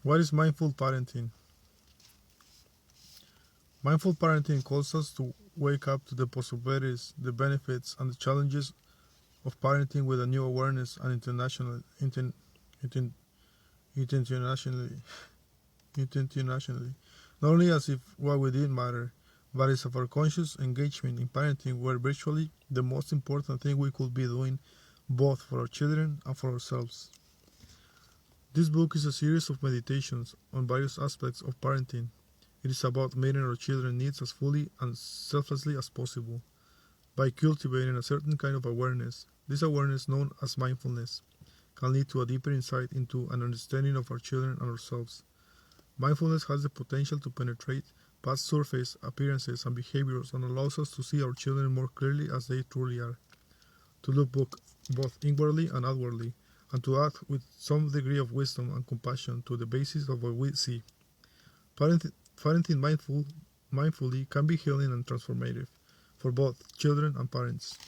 What is mindful parenting? Mindful parenting calls us to wake up to the possibilities, the benefits, and the challenges of parenting with a new awareness and intentionally, not only as if what we did matter, but as if our conscious engagement in parenting were virtually the most important thing we could be doing, both for our children and for ourselves. This book is a series of meditations on various aspects of parenting. It is about meeting our children's needs as fully and selflessly as possible, by cultivating a certain kind of awareness. This awareness, known as mindfulness, can lead to a deeper insight into an understanding of our children and ourselves. Mindfulness has the potential to penetrate past surface appearances and behaviors and allows us to see our children more clearly as they truly are, to look both inwardly and outwardly, and to act with some degree of wisdom and compassion to the basis of what we see. Parenting mindfully can be healing and transformative for both children and parents.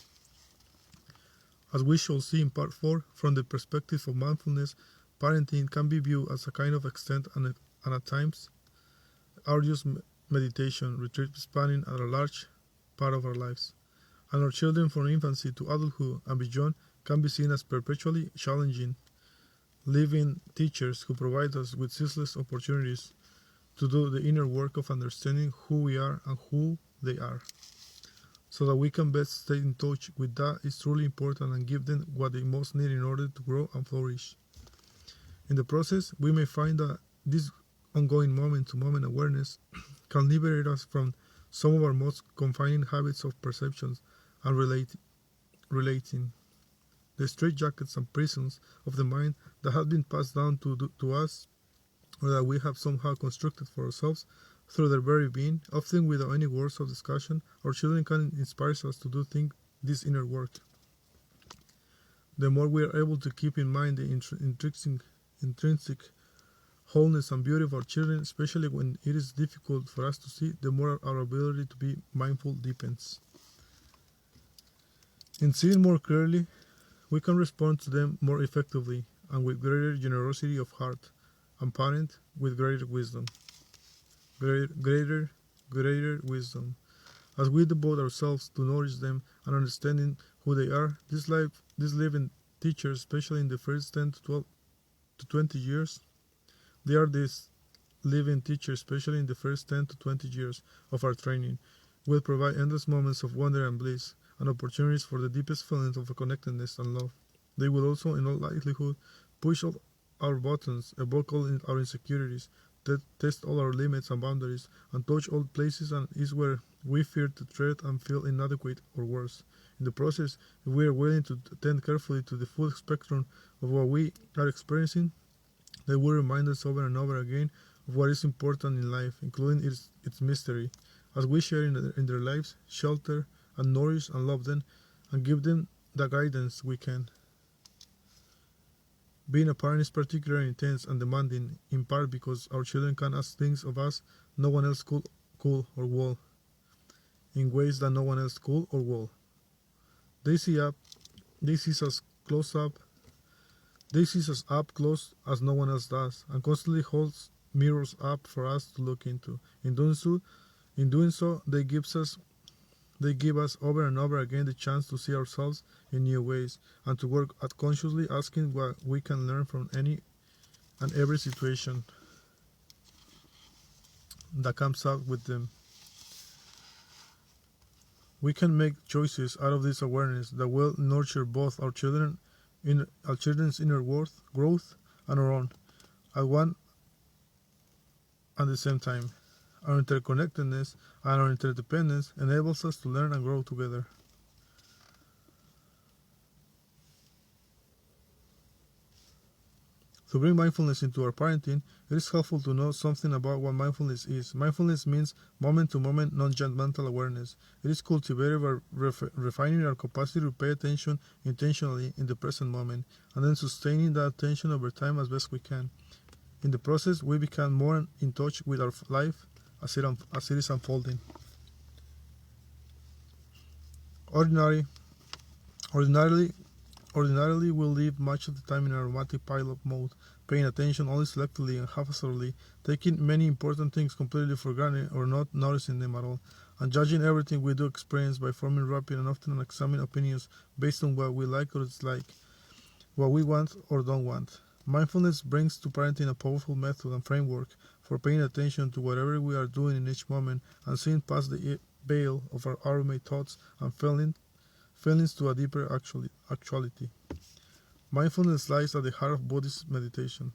As we shall see in Part 4, from the perspective of mindfulness, parenting can be viewed as a kind of extent and at times arduous meditation retreat spanning a large part of our lives. And our children from infancy to adulthood and beyond can be seen as perpetually challenging, living teachers who provide us with ceaseless opportunities to do the inner work of understanding who we are and who they are, so that we can best stay in touch with that is truly important and give them what they most need in order to grow and flourish. In the process, we may find that this ongoing moment-to-moment awareness can liberate us from some of our most confining habits of perceptions and relating, the straitjackets and prisons of the mind that have been passed down to us, or that we have somehow constructed for ourselves through their very being, often without any words of discussion. Our children can inspire us to do this inner work. The more we are able to keep in mind the intrinsic wholeness and beauty of our children, especially when it is difficult for us to see, the more our ability to be mindful deepens. In seeing more clearly, we can respond to them more effectively and with greater generosity of heart, and parent with greater wisdom. Greater wisdom. As we devote ourselves to nourish them and understanding who they are, this living teachers, especially in the first 10 to 20 years, they are this living teachers, especially in the first 10 to 20 years of our training, will provide endless moments of wonder and bliss, and opportunities for the deepest feelings of connectedness and love. They will also, in all likelihood, push all our buttons, evoke all our insecurities, test all our limits and boundaries, and touch all places and is where we fear to tread and feel inadequate or worse. In the process, if we are willing to attend carefully to the full spectrum of what we are experiencing, they will remind us over and over again of what is important in life, including its mystery, as we share in their lives, shelter, and nourish and love them, and give them the guidance we can. Being a parent is particularly intense and demanding, in part because our children can ask things of us no one else could or will, in ways that no one else could or will. They see us up close as no one else does, and constantly holds mirrors up for us to look into. In doing so, they give us over and over again the chance to see ourselves in new ways, and to work at consciously asking what we can learn from any and every situation that comes up with them. We can make choices out of this awareness that will nurture both our children's inner growth and our own, at one and the same time. Our interconnectedness and our interdependence enables us to learn and grow together. To bring mindfulness into our parenting, it is helpful to know something about what mindfulness is. Mindfulness means moment-to-moment, non-judgmental awareness. It is cultivated by refining our capacity to pay attention intentionally in the present moment, and then sustaining that attention over time as best we can. In the process, we become more in touch with our life as it is unfolding. Ordinarily, Ordinarily, we live much of the time in automatic pilot mode, paying attention only selectively and haphazardly, taking many important things completely for granted or not noticing them at all, and judging everything we do experience by forming rapid and often unexamined opinions based on what we like or dislike, what we want or don't want. Mindfulness brings to parenting a powerful method and framework for paying attention to whatever we are doing in each moment and seeing past the veil of our automated thoughts and feelings to a deeper actuality. Mindfulness lies at the heart of Buddhist meditation,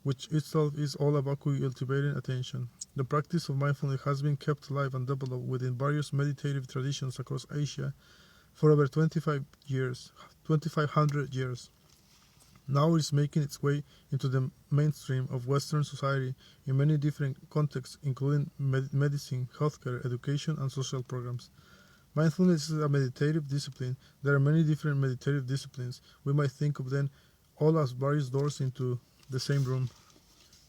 which itself is all about cultivating attention. The practice of mindfulness has been kept alive and developed within various meditative traditions across Asia for over 2,500 years. Now it is making its way into the mainstream of Western society in many different contexts, including medicine, healthcare, education, and social programs. Mindfulness is a meditative discipline. There are many different meditative disciplines. We might think of them all as various doors into the same room.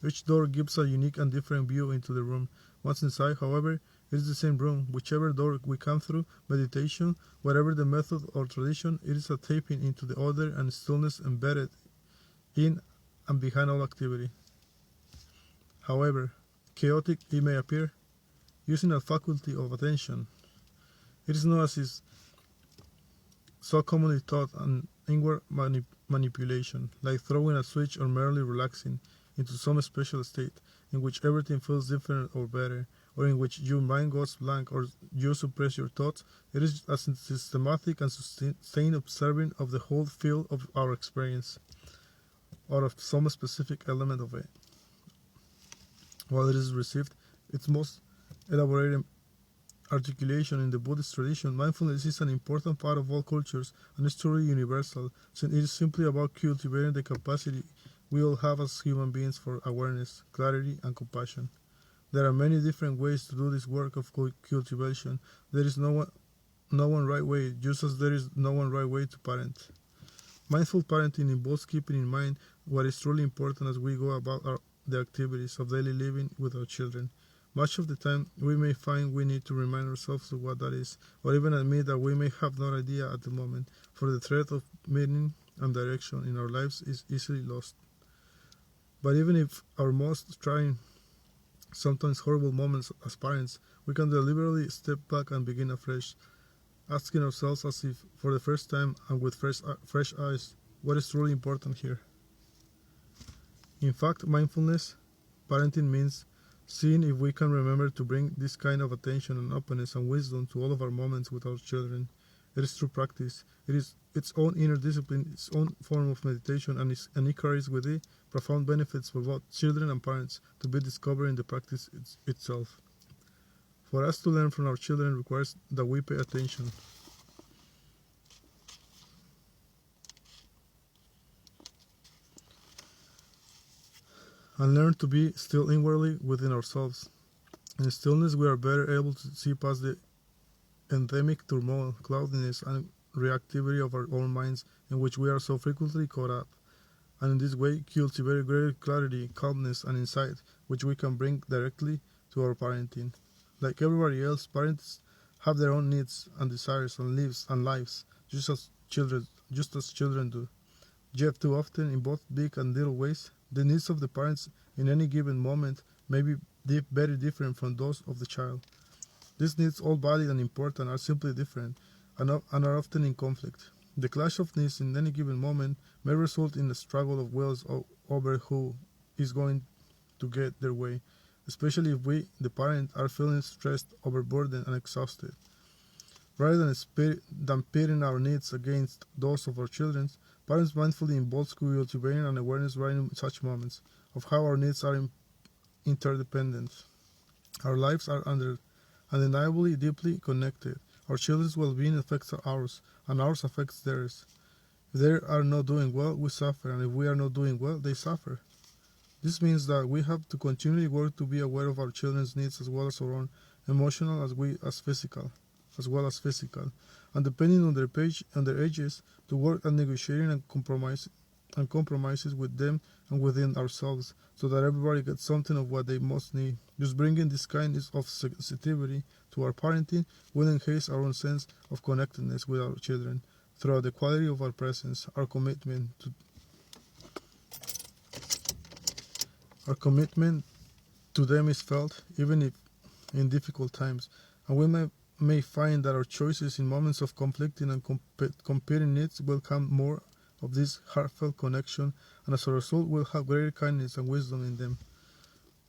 Each door gives a unique and different view into the room. Once inside, however, it is the same room. Whichever door we come through, meditation, whatever the method or tradition, it is a tapping into the order and stillness embedded in and behind all activity. However chaotic it may appear, using a faculty of attention, it is not as is so commonly taught an inward manipulation, like throwing a switch or merely relaxing into some special state in which everything feels different or better, or in which your mind goes blank or you suppress your thoughts. It is a systematic and sustained observing of the whole field of our experience, or of some specific element of it. While it is received its most elaborated articulation in the Buddhist tradition, mindfulness is an important part of all cultures and is truly universal, since it is simply about cultivating the capacity we all have as human beings for awareness, clarity, and compassion. There are many different ways to do this work of cultivation. There is no one right way, just as there is no one right way to parent. Mindful parenting involves keeping in mind what is truly important as we go about the activities of daily living with our children. Much of the time, we may find we need to remind ourselves of what that is, or even admit that we may have no idea at the moment, for the thread of meaning and direction in our lives is easily lost. But even if our most trying, sometimes horrible moments as parents, we can deliberately step back and begin afresh, asking ourselves as if for the first time and with fresh eyes, what is truly important here. In fact, mindfulness parenting means seeing if we can remember to bring this kind of attention and openness and wisdom to all of our moments with our children. It is true practice. It is its own inner discipline, its own form of meditation, and it carries with it profound benefits for both children and parents to be discovered in the practice itself. For us to learn from our children requires that we pay attention. And learn to be still inwardly within ourselves. In stillness, we are better able to see past the endemic turmoil, cloudiness, and reactivity of our own minds in which we are so frequently caught up, and in this way cultivate greater clarity, calmness, and insight, which we can bring directly to our parenting. Like everybody else, parents have their own needs and desires and lives, just as children do. Yet too often, in both big and little ways, the needs of the parents in any given moment may be very different from those of the child. These needs, all valid and important, are simply different and are often in conflict. The clash of needs in any given moment may result in a struggle of wills over who is going to get their way, especially if we, the parent, are feeling stressed, overburdened, and exhausted. Rather than pitting our needs against those of our children, parents mindfully involves cultivating an awareness right in such moments of how our needs are interdependent. Our lives are undeniably deeply connected. Our children's well-being affects ours, and ours affects theirs. If they are not doing well, we suffer, and if we are not doing well, they suffer. This means that we have to continually work to be aware of our children's needs as well as our own, emotional as well as physical, and depending on their ages, to work at negotiating and compromises with them and within ourselves, so that everybody gets something of what they most need. Just bringing this kind of sensitivity to our parenting will enhance our own sense of connectedness with our children, throughout the quality of our presence. Our commitment to them is felt even if in difficult times, and we may find that our choices in moments of conflicting and competing needs will come more of this heartfelt connection, and as a result will have greater kindness and wisdom in them.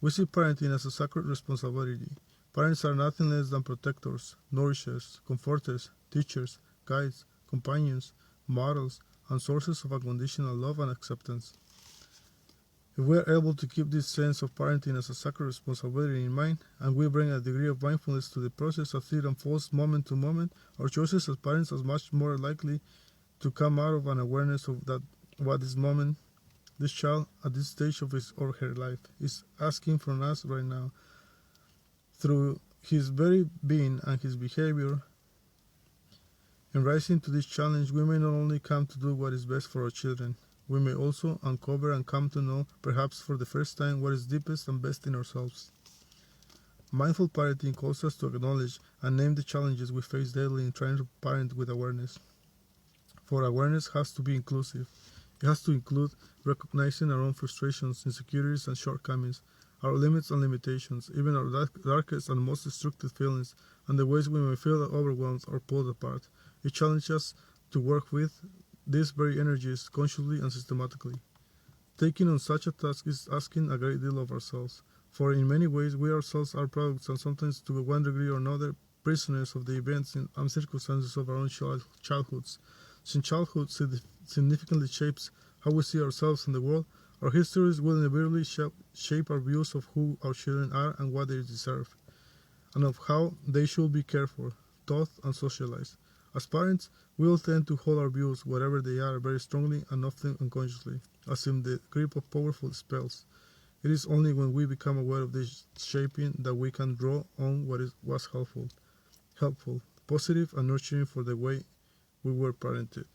We see parenting as a sacred responsibility. Parents are nothing less than protectors, nourishers, comforters, teachers, guides, companions, models, and sources of unconditional love and acceptance. If we are able to keep this sense of parenting as a sacred responsibility in mind, and we bring a degree of mindfulness to the process as it unfolds moment to moment, our choices as parents are much more likely to come out of an awareness of that what this child at this stage of his or her life is asking from us right now. Through his very being and his behavior, in rising to this challenge, we may not only come to do what is best for our children, we may also uncover and come to know, perhaps for the first time, what is deepest and best in ourselves. Mindful parenting calls us to acknowledge and name the challenges we face daily in trying to parent with awareness. For awareness has to be inclusive. It has to include recognizing our own frustrations, insecurities, and shortcomings, our limits and limitations, even our darkest and most destructive feelings, and the ways we may feel overwhelmed or pulled apart. It challenges us to work with these very energies consciously and systematically. Taking on such a task is asking a great deal of ourselves, for in many ways we ourselves are products and sometimes to one degree or another prisoners of the events and circumstances of our own childhoods. Since childhood significantly shapes how we see ourselves in the world, our histories will inevitably shape our views of who our children are and what they deserve, and of how they should be cared for, taught, and socialized. As parents, we will tend to hold our views, whatever they are, very strongly and often unconsciously, as in the grip of powerful spells. It is only when we become aware of this shaping that we can draw on what was helpful, positive, and nurturing for the way we were parented,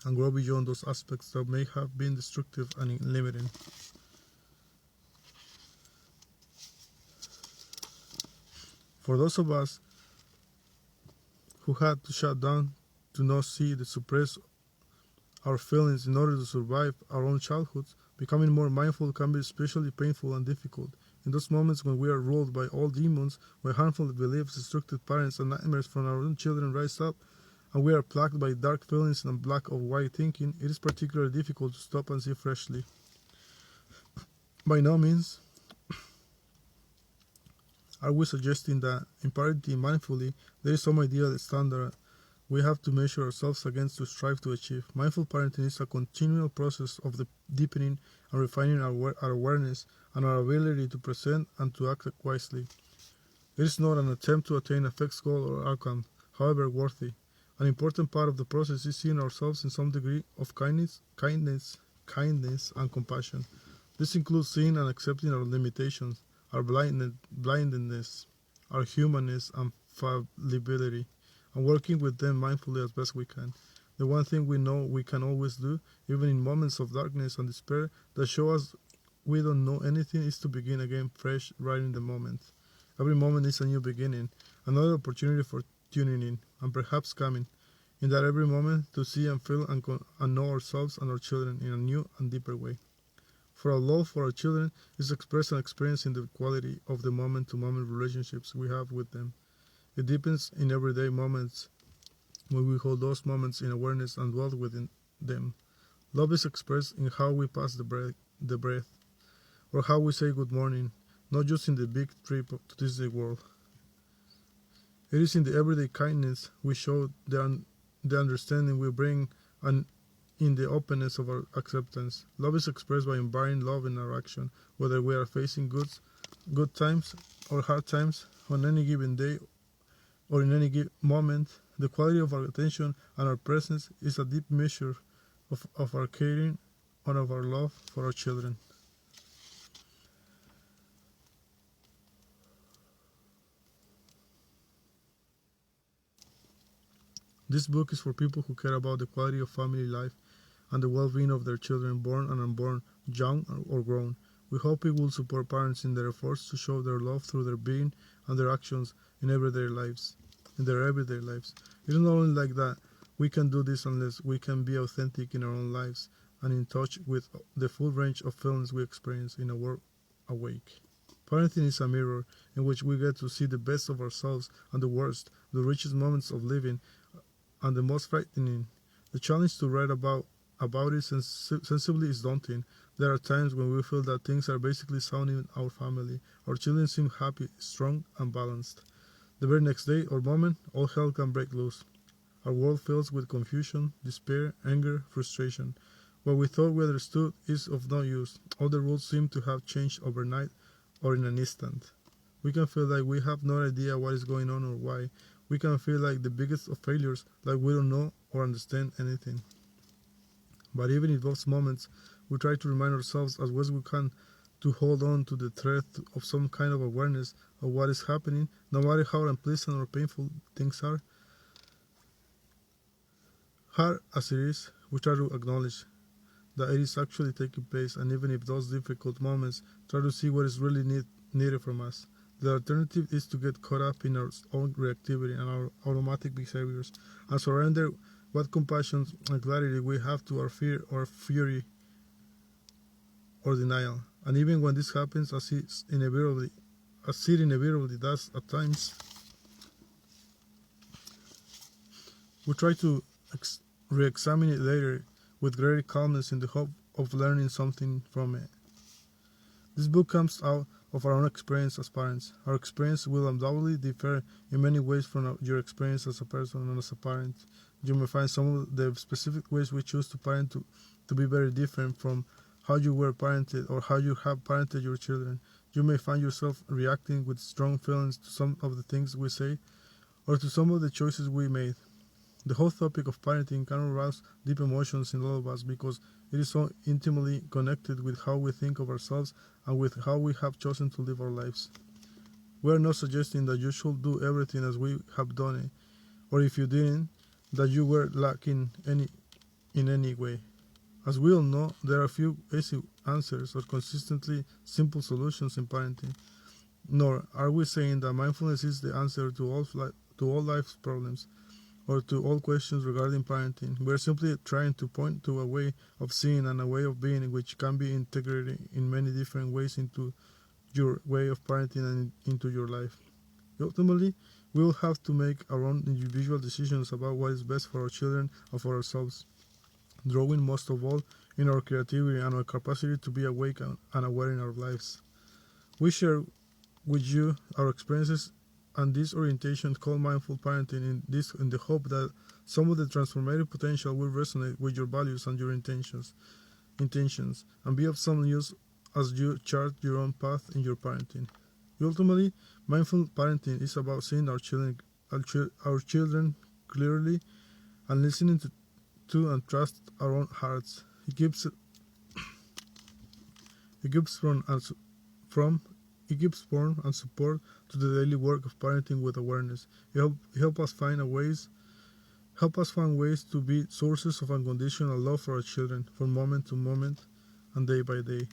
and grow beyond those aspects that may have been destructive and limiting. For those of us who had to shut down, to not see, to suppress our feelings in order to survive our own childhoods, becoming more mindful can be especially painful and difficult. In those moments when we are ruled by all demons, when harmful beliefs, destructive parents, and nightmares from our own children rise up, and we are plagued by dark feelings and black or white thinking, it is particularly difficult to stop and see freshly. By no means are we suggesting that in parenting mindfully there is some ideal standard we have to measure ourselves against to strive to achieve. Mindful parenting is a continual process of the deepening and refining our awareness and our ability to present and to act wisely. It is not an attempt to attain a fixed goal or outcome, however worthy. An important part of the process is seeing ourselves in some degree of kindness, and compassion. This includes seeing and accepting our limitations, our blindness, our humanness and fallibility, and working with them mindfully as best we can. The one thing we know we can always do, even in moments of darkness and despair that show us we don't know anything, is to begin again fresh right in the moment. Every moment is a new beginning, another opportunity for tuning in, and perhaps coming, in that every moment, to see and feel and know ourselves and our children in a new and deeper way. For our love for our children is expressed and experienced in the quality of the moment-to-moment relationships we have with them. It deepens in everyday moments when we hold those moments in awareness and dwell within them. Love is expressed in how we pass the breath, or how we say good morning, not just in the big trip to this world. It is in the everyday kindness we show, the understanding we bring, and in the openness of our acceptance. Love is expressed by embodying love in our action, whether we are facing good times or hard times on any given day or in any given moment. The quality of our attention and our presence is a deep measure of our caring and of our love for our children. This book is for people who care about the quality of family life and the well-being of their children, born and unborn, young or grown. We hope it will support parents in their efforts to show their love through their being and their actions in their everyday lives. It is not only like that. We can do this unless we can be authentic in our own lives and in touch with the full range of feelings we experience in a world awake. Parenting is a mirror in which we get to see the best of ourselves and the worst, the richest moments of living and the most frightening. The challenge to write about it sensibly is daunting. There are times when we feel that things are basically sound in our family. Our children seem happy, strong, and balanced. The very next day or moment, all hell can break loose. Our world fills with confusion, despair, anger, frustration. What we thought we understood is of no use. All the rules seem to have changed overnight or in an instant. We can feel like we have no idea what is going on or why. We can feel like the biggest of failures, like we don't know or understand anything. But even in those moments, we try to remind ourselves as best we can to hold on to the thread of some kind of awareness of what is happening, no matter how unpleasant or painful things are. Hard as it is, we try to acknowledge that it is actually taking place, and even if those difficult moments, try to see what is really needed from us. The alternative is to get caught up in our own reactivity and our automatic behaviors and surrender what compassion and clarity we have to our fear or fury or denial. And even when this happens, as it inevitably does at times, we try to re-examine it later with greater calmness in the hope of learning something from it. This book comes out of our own experience as parents. Our experience will undoubtedly differ in many ways from your experience as a person and as a parent. You may find some of the specific ways we choose to parent to be very different from how you were parented or how you have parented your children. You may find yourself reacting with strong feelings to some of the things we say or to some of the choices we made. The whole topic of parenting can arouse deep emotions in all of us because it is so intimately connected with how we think of ourselves and with how we have chosen to live our lives. We are not suggesting that you should do everything as we have done it, or if you didn't, that you were lacking in any way. As we all know, there are few easy answers or consistently simple solutions in parenting. Nor are we saying that mindfulness is the answer to all life's problems or to all questions regarding parenting. We are simply trying to point to a way of seeing and a way of being which can be integrated in many different ways into your way of parenting and into your life. Ultimately, we will have to make our own individual decisions about what is best for our children and for ourselves, drawing most of all in our creativity and our capacity to be awake and aware in our lives. We share with you our experiences and this orientation called mindful parenting in the hope that some of the transformative potential will resonate with your values and your intentions and be of some use as you chart your own path in your parenting. Ultimately, mindful parenting is about seeing our children clearly and listening to and trust our own hearts. It gives form and support to the daily work of parenting with awareness. It help us find ways to be sources of unconditional love for our children from moment to moment and day by day.